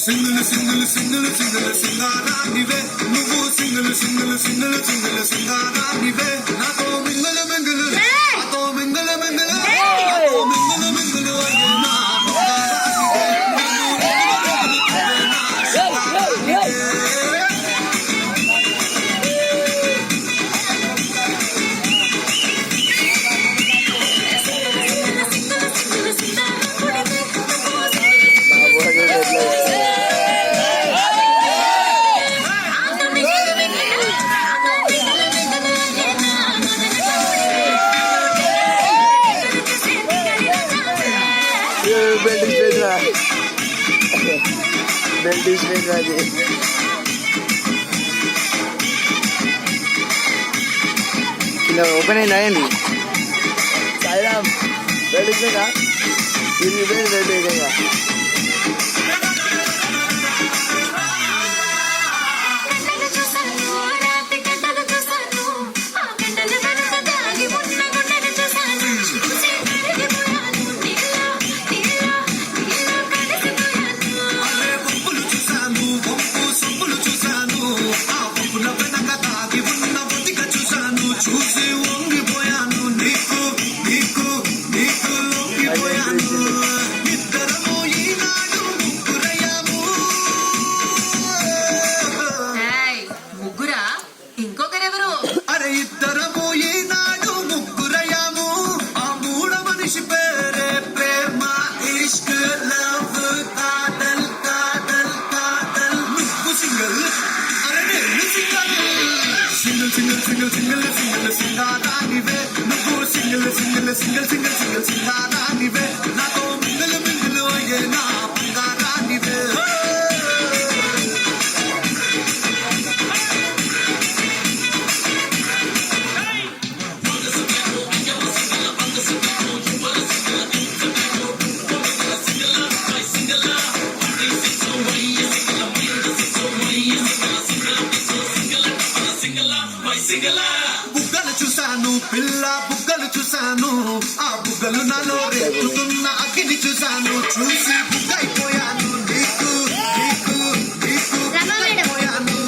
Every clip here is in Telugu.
సింగిల్ సింగిల్ సింగిల్ సింగిల్ సింగారానివే నువ్వు సింగిల్ సింగిల్ సింగిల్ సింగిల్ సింగారానివే నాతో మింగలు మింగలు నాతో మింగలు మింగలు నాతో మింగలు మింగలు అయ్యేనా బెల్ట్ అది ఇలా ఓపెన్ అయిందా ఏంది సాయిరామ్ బెల్ట్ ఇచ్చినా ఇది బెల్ట్ అయిపోయిందా సింగిల్ సింగిల్ సింగిల్ సింగిల్ సింగారానివే నువ్వు single single single single single సింగారానివే నాతో మింగిల్ మింగిల్ అయ్యేనా బంగారానివే బుగ్గలు చూశాను పిల్ల బుగ్గలు చూశాను ఆ బుగ్గలు నాలో రేపుతున్న అగ్గిని చూశాను చూసి బుగ్గైపోయాను నీకు నీకు నీకు బుగ్గైపోయాను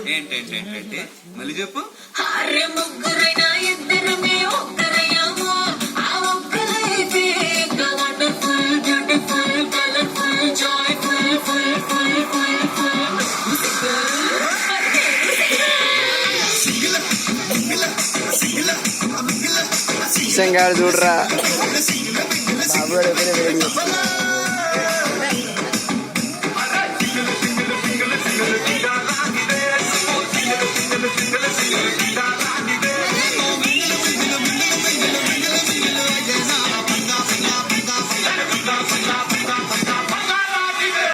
ఏంటంటే మళ్ళీ చెప్పు అరే ముగ్గురైనా ఇద్దరమే ఒక్కరయ్యాము ఆ ఒక్కరైతే wonderful beautiful colourful joyful full full full full సింగారు చూడరా